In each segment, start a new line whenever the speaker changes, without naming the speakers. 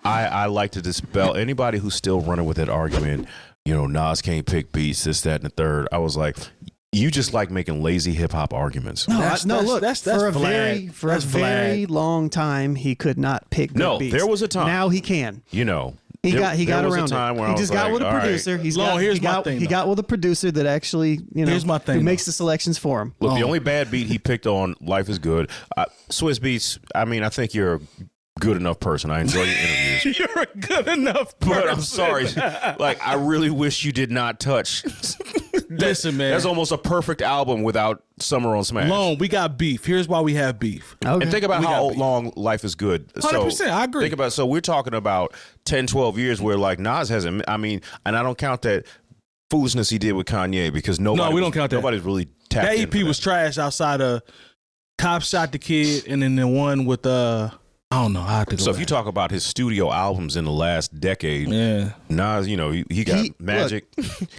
I like to dispel anybody who's still running with that argument. Nas can't pick beats, this, that, and the third. I was like, you just like making lazy hip hop arguments.
Look, that's for a very long time he could not pick good beats.
There was a time.
Now he can.
He
got around it. He just got with a producer.
Right.
He got with a producer that actually,
here's my thing,
who makes the selections for him.
Look, the only bad beat he picked on Life is Good. Swiss Beats, I think you're a good enough person. I enjoy your interviews.
You're a good enough person.
But I'm sorry. I really wish you did not touch.
Listen, man.
That's almost a perfect album without Summer on Smash.
Lone, we got beef. Here's why we have beef.
Okay. And think about how long Life is Good.
100%, I agree.
Think about, so we're talking about 10, 12 years where Nas hasn't, and I don't count that foolishness he did with Kanye because we don't count that. Nobody's really tapped
that EP was trash outside of Cop Shot the Kid and then the one with I don't know how to go.
So if you talk about his studio albums in the last decade, Nas, he got Magic,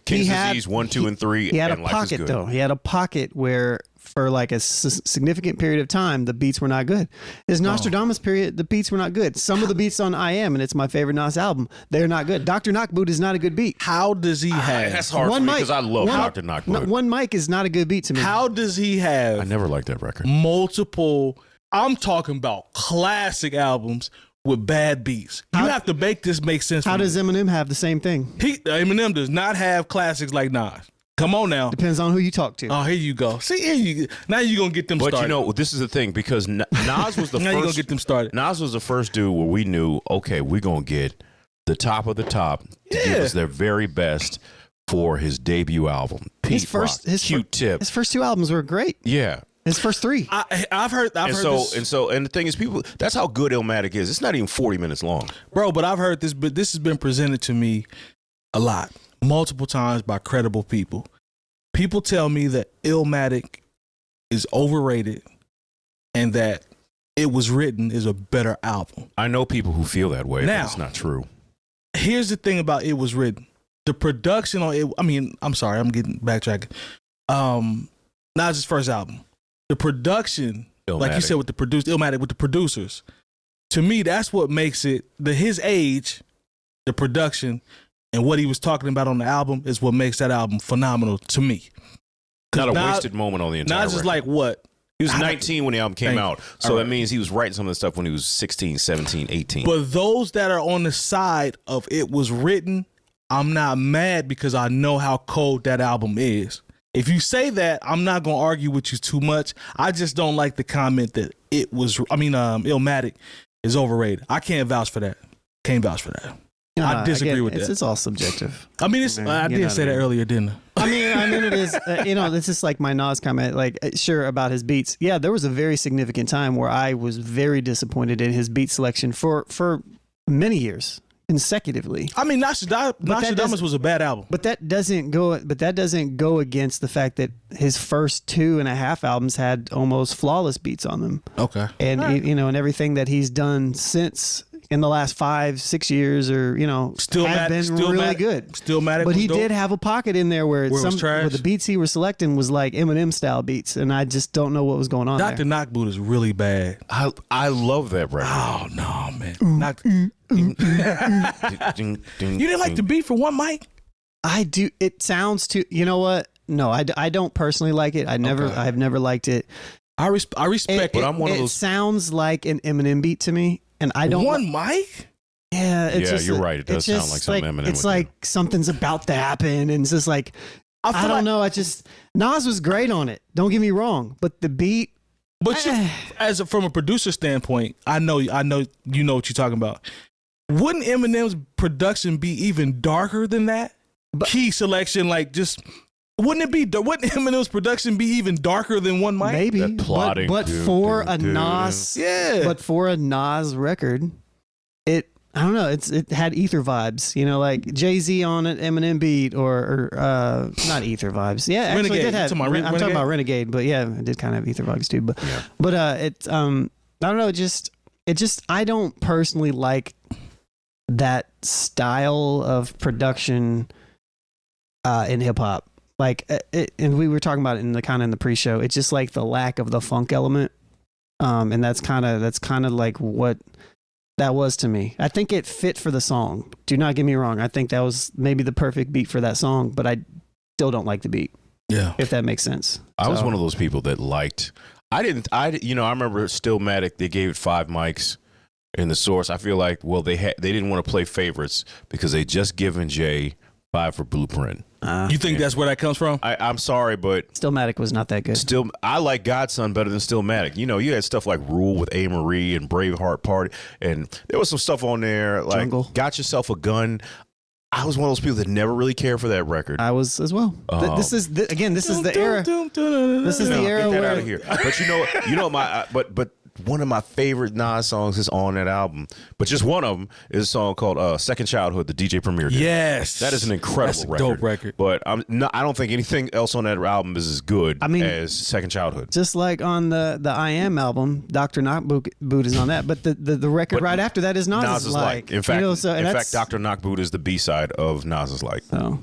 King's Disease 1, 2, and 3.
He had a pocket though. He had a pocket where for a significant period of time the beats were not good. His Nostradamus period, the beats were not good. Some of the beats on I Am, and it's my favorite Nas album, they're not good. Dr. Knockboot is not a good beat.
How does he have?
That's hard for me because I love Dr. Knockboot.
One mic is not a good beat to me.
How does he have?
I never liked that record.
Multiple. I'm talking about classic albums with bad beats. You have to make this make sense.
How does Eminem have the same thing?
Eminem does not have classics like Nas. Come on now.
Depends on who you talk to.
Oh, here you go. See, now you're going to get them started.
But this is the thing, because Nas was the
now
first.
You're going to get them started.
Nas was the first dude where we knew, okay, we're going to get the top of the top to give us their very best for his debut album. His first Q-Tip.
His first two albums were great.
Yeah.
His first three.
I've heard this.
And the thing is, people, that's how good 𝐿matic is. It's not even 40 minutes long.
Bro, but I've heard this, but this has been presented to me a lot, multiple times by credible people. People tell me that 𝐿matic is overrated and that It Was Written is a better album.
I know people who feel that way, but it's not true.
Here's the thing about It Was Written. The production on it, I'm sorry, I'm getting backtracking. Not his first album. The production, 𝐿matic. Like you said, with the 𝐿matic with the producers, to me, that's what makes it. His age, the production, and what he was talking about on the album is what makes that album phenomenal to me.
Not a wasted moment on the entire
Nas is like what?
He was 19 when the album came out, so that means he was writing some of the stuff when he was 16, 17, 18.
But those that are on the side of It Was Written, I'm not mad because I know how cold that album is. If you say that, I'm not going to argue with you too much. I just don't like the comment that 𝐿matic is overrated. I can't vouch for that. Can't vouch for that. I disagree with that.
It's all subjective.
I did say that earlier, didn't I?
I mean, it is. It's just like my Nas comment. Sure, about his beats. Yeah, there was a very significant time where I was very disappointed in his beat selection for many years consecutively.
Nostradamus was a bad album.
But that doesn't go against the fact that his first 2.5 albums had almost flawless beats on them.
Okay.
And and everything that he's done since in the last 5-6 years, or have been really good.
𝐿matic,
but he did have a pocket in there where
trash.
The beats he was selecting was like Eminem style beats, and I just don't know what was going on.
Dr. Knockboot is really bad.
I love that record.
Oh no, man! You didn't like the beat for one mic?
I do. It sounds too. You know what? No, I don't personally like it. I've never liked it.
I respect it.
But I'm one of those.
It sounds like an Eminem beat to me. And I don't
one mic.
Yeah,
you're right. It does sound like something Eminem.
It's like something's about to happen, and it's just like I don't know. Nas was great on it. Don't get me wrong, but the beat.
But from a producer standpoint, I know you know what you're talking about. Wouldn't Eminem's production be even darker than that? Key selection, wouldn't Eminem's production be even darker than one mic?
Maybe,
that plotting,
but for a Nas, but for a Nas record, I don't know. It had Ether vibes, like Jay-Z on an Eminem beat, or not Ether vibes. Yeah, actually,
Renegade.
It did have. I'm talking about Renegade, but yeah, it did kind of have Ether vibes too. But I don't know. It just I don't personally like that style of production in hip hop. And we were talking about it in the pre-show. It's just like the lack of the funk element, and that's kind of like what That was to me. I think it fit for the song. Do not get me wrong. I think that was maybe the perfect beat for that song, but I still don't like the beat.
Yeah.
If that makes sense.
I was one of those people that liked. I remember Stillmatic. They gave it 5 mics in the source. I feel like, well, they didn't want to play favorites because they just given Jay 5 for Blueprint.
You think that's where that comes from?
I'm sorry, but
Stillmatic was not that good.
I like Godson better than Stillmatic. You had stuff like Rule with A. Marie and Braveheart Party, and there was some stuff on there like
Jungle.
Got Yourself a Gun. I was one of those people that never really cared for that record.
I was as well. This is the era. This is the era
get that
where
out of here. But but one of my favorite Nas songs is on that album. But just one of them is a song called Second Childhood, the DJ Premier did.
Yes.
That is an incredible record.
Dope record.
But I don't think anything else on that album is as good as Second Childhood.
Just like on the I Am album, Dr. Knockboot is on that. But the record right after that is Nas's Like.
In fact, Dr. Knockboot is the B-side of Nas's Like.
So